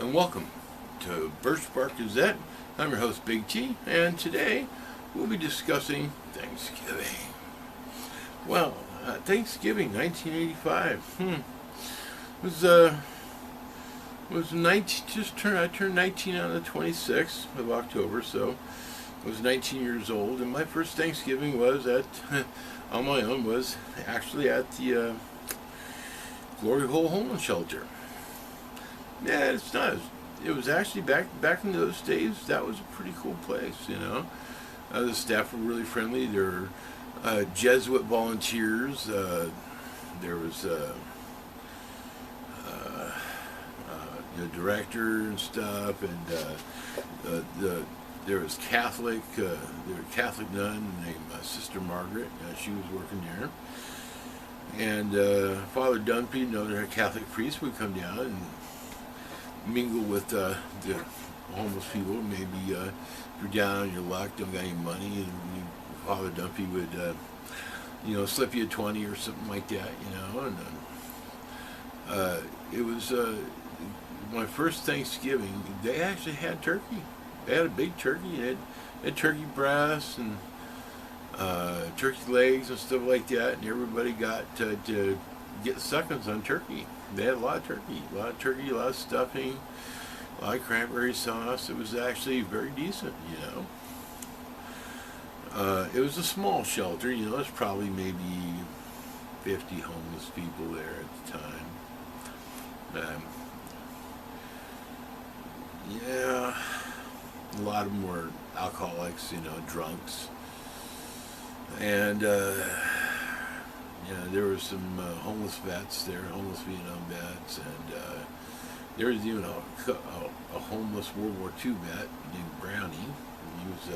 and welcome to Birch Bark Gazette. I'm your host, Big T, and today we'll be discussing Thanksgiving. Well, Thanksgiving, 1985. I turned 19 on the 26th of October, so I was 19 years old, and my first Thanksgiving was on my own, was actually at the Glory Hole Homeless Shelter. Yeah, it's not. It was actually back in those days. That was a pretty cool place, you know. The staff were really friendly. There were Jesuit volunteers. There was director and stuff, and there was Catholic. There was a Catholic nun named Sister Margaret. She was working there. And Father Dunphy, another Catholic priest, would come down and mingle with the homeless people. Maybe if you're down on your luck, don't got any money, and Father Dunphy would, slip you a 20 or something like that, And it was my first Thanksgiving. They actually had turkey. They had a big turkey. They had turkey breasts and turkey legs and stuff like that, and everybody got to get seconds on turkey. They had a lot of turkey, a lot of stuffing, a lot of cranberry sauce. It was actually very decent, It was a small shelter, there's probably maybe 50 homeless people there at the time. A lot of them were alcoholics, drunks. And there were some homeless vets there, homeless Vietnam vets, and there was even a homeless World War II vet named Brownie. He was,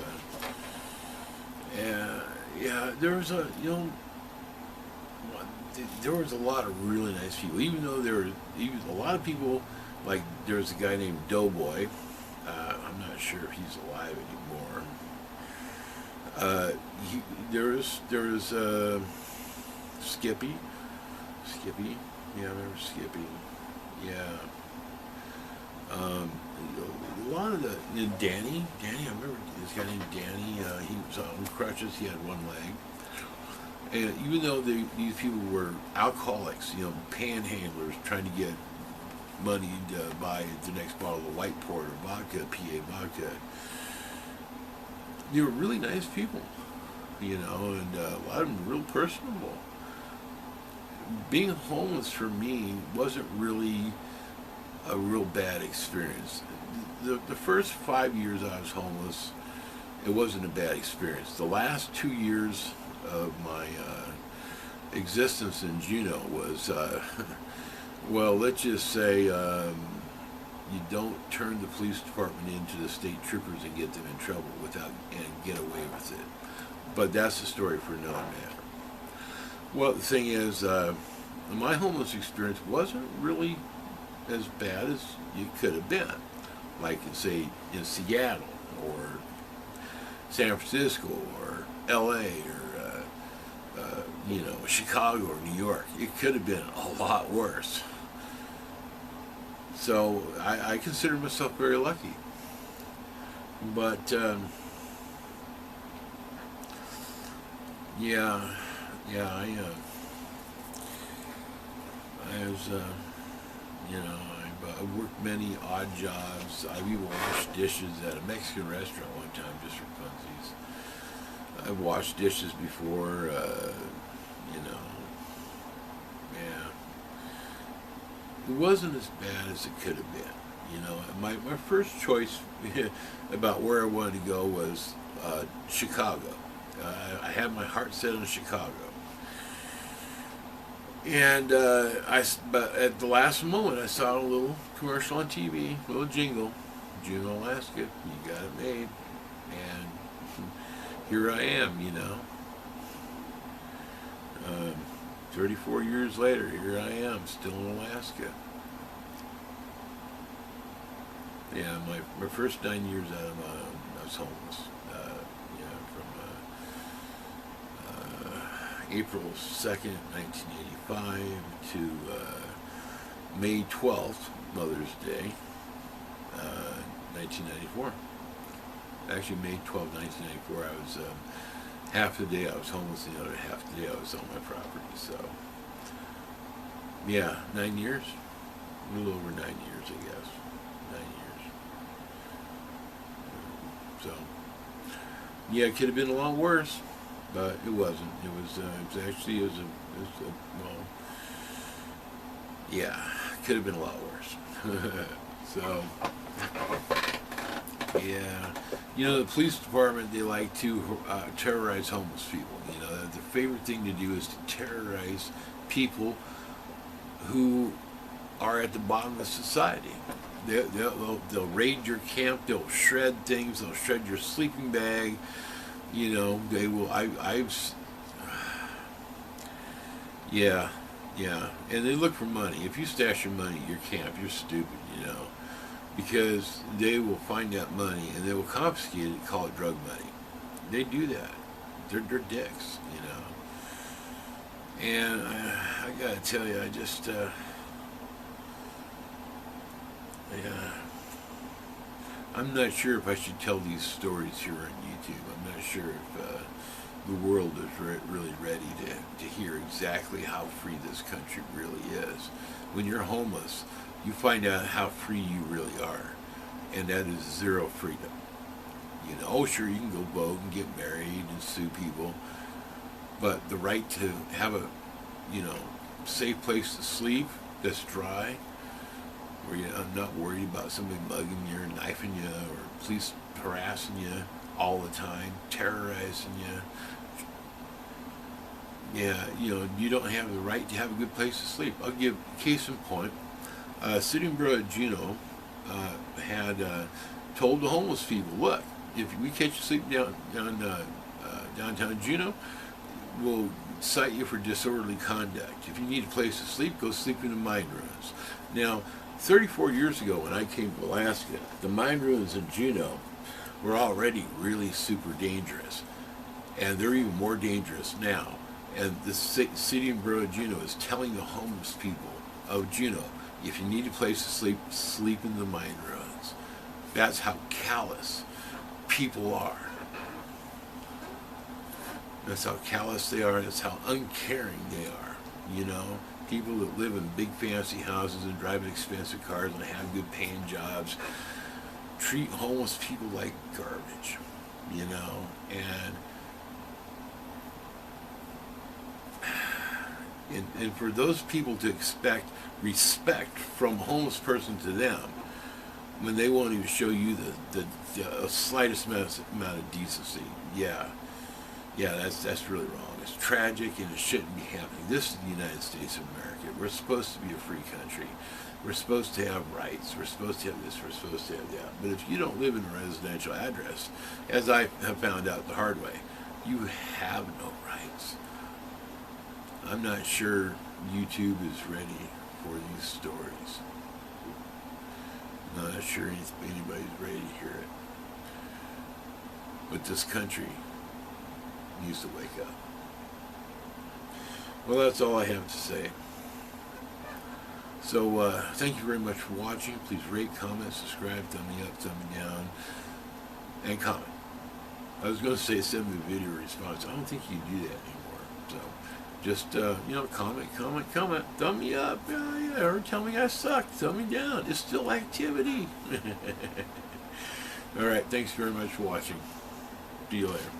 there was a lot of really nice people. Even though there were a lot of people, like there was a guy named Doughboy. I'm not sure if he's alive anymore. There was Skippy. Yeah, I remember Skippy. Yeah. A lot of Danny, I remember this guy named Danny. He was on crutches. He had one leg. And even though these people were alcoholics, panhandlers trying to get money to buy the next bottle of white port or vodka, PA vodka, they were really nice people, and a lot of them real personable. Being homeless for me wasn't really a real bad experience. The first 5 years I was homeless, it wasn't a bad experience. The last 2 years of my existence in Juneau was, well, let's just say you don't turn the police department into the state troopers and get them in trouble and get away with it. But that's a story for another matter. Well, the thing is, my homeless experience wasn't really as bad as it could have been. Like, say, in Seattle or San Francisco or L.A. or, Chicago or New York. It could have been a lot worse. So I consider myself very lucky. But, I was, I worked many odd jobs. I even washed dishes at a Mexican restaurant one time just for funsies. I've washed dishes before, It wasn't as bad as it could have been. My first choice about where I wanted to go was Chicago. I had my heart set on Chicago. And but at the last moment, I saw a little commercial on TV, a little jingle, Juneau, Alaska, you got it made. And here I am, 34 years later, here I am, still in Alaska. Yeah, my first 9 years out of I was homeless. From April 2nd, 1985 to May 12th, Mother's Day, 1994. Actually, May 12, 1994. I was half the day I was homeless, and the other half the day I was on my property. So, yeah, 9 years, a little over 9 years, I guess. 9 years. So, yeah, it could have been a lot worse, but it wasn't. It was actually well, yeah, could have been a lot worse. So, yeah, you know, the police department, they like to terrorize homeless people. You know, their favorite thing to do is to terrorize people who are at the bottom of society. They'll raid your camp. They'll shred things. They'll shred your sleeping bag. You know, they will. Yeah, yeah, and they look for money. If you stash your money at your camp, you're stupid. You know, because they will find that money and they will confiscate it and call it drug money. They do that. They're dicks. You know. And I gotta tell you, yeah, I'm not sure if I should tell these stories here on YouTube. I'm not sure if the world is really ready to hear exactly how free this country really is. When you're homeless, you find out how free you really are, and that is zero freedom. You know, oh sure, you can go vote and get married and sue people, but the right to have a, you know, safe place to sleep that's dry, where you're not worried about somebody mugging you or knifing you or police harassing you all the time, terrorizing you. Yeah, you know, you don't have the right to have a good place to sleep. I'll give case in point. Sitting Bro at Juneau had told the homeless people, look, if we catch you sleeping downtown Juneau, we'll cite you for disorderly conduct. If you need a place to sleep, go sleep in the mine ruins. Now, 34 years ago when I came to Alaska, the mine ruins in Juneau were already really super dangerous. And they're even more dangerous now. And the city and borough of Juneau is telling the homeless people of Juneau, if you need a place to sleep, sleep in the mine ruins. That's how callous people are. That's how callous they are. That's how uncaring they are. You know, people that live in big fancy houses and drive expensive cars and have good paying jobs treat homeless people like garbage. You know, and for those people to expect respect from a homeless person to them when they won't even show you the slightest amount of decency, yeah, that's really wrong. It's tragic and it shouldn't be happening. This is the United States of America. We're supposed to be a free country. We're supposed to have rights. We're supposed to have this. We're supposed to have that. But if you don't live in a residential address, as I have found out the hard way, you have no rights. I'm not sure YouTube is ready for these stories. I'm not sure anybody's ready to hear it. But this country needs to wake up. Well, that's all I have to say. So, thank you very much for watching. Please rate, comment, subscribe, thumb me up, thumb me down, and comment. I was going to say send me a video response. I don't think you do that anymore. So, just, you know, comment, thumb me up, or tell me I suck, thumb me down. It's still activity. All right, thanks very much for watching. See you later.